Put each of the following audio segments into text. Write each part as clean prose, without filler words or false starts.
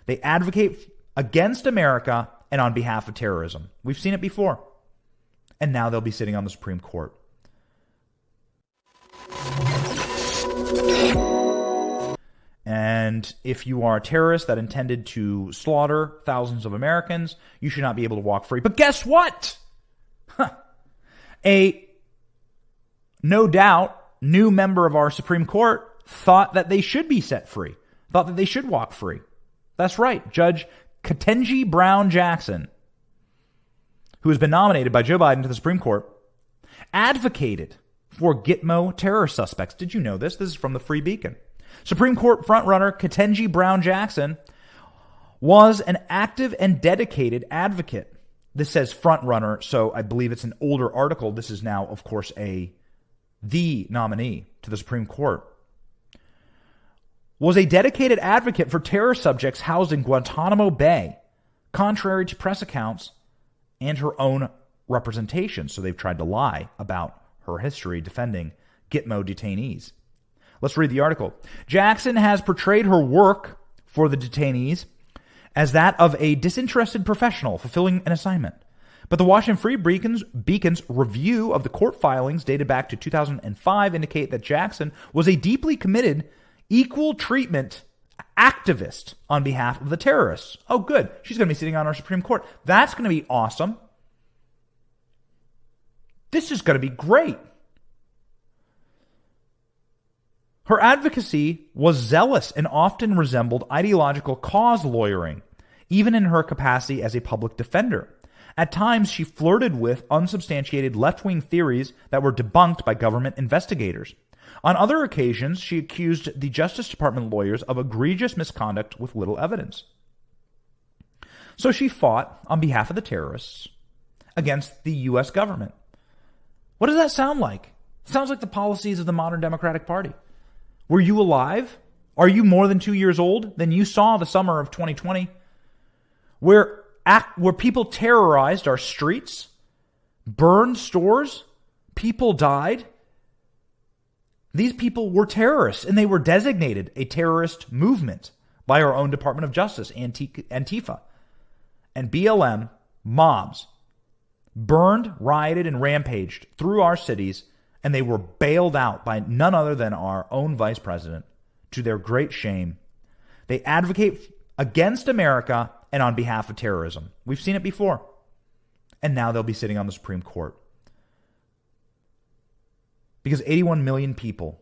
They advocate against America and on behalf of terrorism. We've seen it before. And now they'll be sitting on the Supreme Court. And if you are a terrorist that intended to slaughter thousands of Americans, you should not be able to walk free. But guess what? A no doubt new member of our Supreme Court thought that they should be set free, thought that they should walk free. That's right. Judge Ketanji Brown Jackson, who has been nominated by Joe Biden to the Supreme Court, advocated for Gitmo terror suspects. Did you know this? This is from the Free Beacon. Supreme Court frontrunner Ketanji Brown Jackson was an active and dedicated advocate. This says frontrunner, so I believe it's an older article. This is now, of course, the nominee to the Supreme Court. Was a dedicated advocate for terror subjects housed in Guantanamo Bay, contrary to press accounts and her own representation. So they've tried to lie about her history defending Gitmo detainees. Let's read the article. Jackson has portrayed her work for the detainees as that of a disinterested professional fulfilling an assignment. But the Washington Free Beacon's review of the court filings dated back to 2005 indicate that Jackson was a deeply committed equal treatment activist on behalf of the terrorists. Oh, good. She's going to be sitting on our Supreme Court. That's going to be awesome. This is going to be great. Her advocacy was zealous and often resembled ideological cause lawyering, even in her capacity as a public defender. At times, she flirted with unsubstantiated left-wing theories that were debunked by government investigators. On other occasions, she accused the Justice Department lawyers of egregious misconduct with little evidence. So she fought on behalf of the terrorists against the U.S. government. What does that sound like? It sounds like the policies of the modern Democratic Party. Were you alive? Are you more than 2 years old? Then you saw the summer of 2020 where people terrorized our streets, burned stores, people died. These people were terrorists, and they were designated a terrorist movement by our own Department of Justice, Antifa. And BLM mobs burned, rioted, and rampaged through our cities, and they were bailed out by none other than our own vice president, to their great shame. They advocate against America and on behalf of terrorism. We've seen it before. And now they'll be sitting on the Supreme Court. Because 81 million people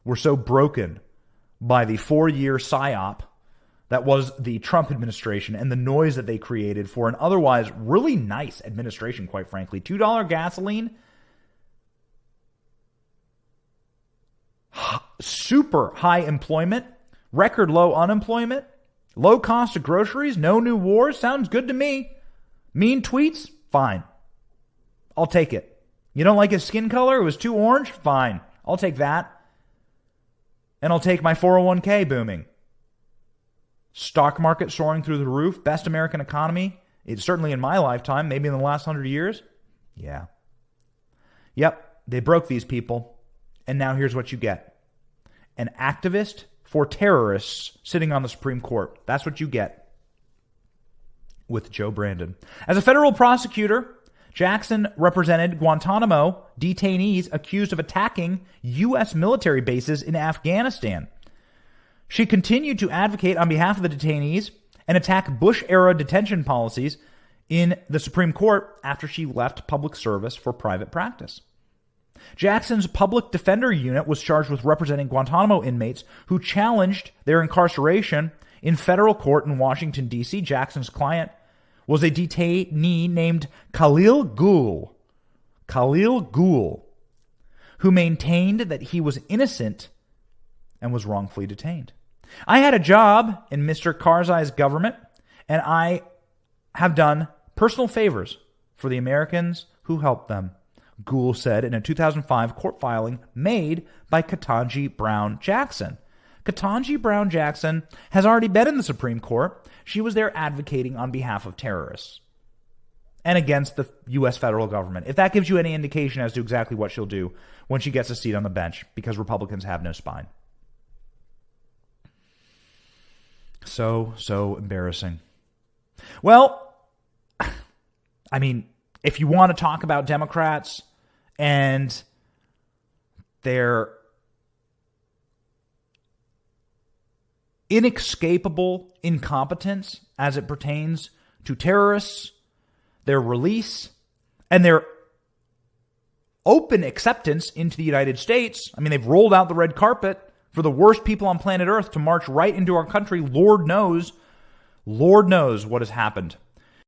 were so broken by the 4-year psyop that was the Trump administration and the noise that they created for an otherwise really nice administration, quite frankly. $2 gasoline, super high employment, record low unemployment, low cost of groceries, no new wars. Sounds good to me. Mean tweets? Fine. I'll take it. You don't like his skin color? It was too orange? Fine. I'll take that. And I'll take my 401k booming. Stock market soaring through the roof. Best American economy. It's certainly in my lifetime, maybe in the last 100 years. Yeah. Yep. They broke these people. And now here's what you get. An activist for terrorists sitting on the Supreme Court. That's what you get with Joe Brandon. As a federal prosecutor, Jackson represented Guantanamo detainees accused of attacking U.S. military bases in Afghanistan. She continued to advocate on behalf of the detainees and attack Bush-era detention policies in the Supreme Court after she left public service for private practice. Jackson's public defender unit was charged with representing Guantanamo inmates who challenged their incarceration in federal court in Washington, D.C. Jackson's client was a detainee named Khalil Ghul, who maintained that he was innocent and was wrongfully detained. I had a job in Mr. Karzai's government, and I have done personal favors for the Americans who helped them, Ghul said in a 2005 court filing made by Ketanji Brown Jackson. Ketanji Brown Jackson has already been in the Supreme Court. She was there advocating on behalf of terrorists and against the U.S. federal government. If that gives you any indication as to exactly what she'll do when she gets a seat on the bench, because Republicans have no spine. So embarrassing. Well, I mean, if you want to talk about Democrats and their inescapable incompetence as it pertains to terrorists, their release, and their open acceptance into the United States. I mean, they've rolled out the red carpet for the worst people on planet Earth to march right into our country. Lord knows what has happened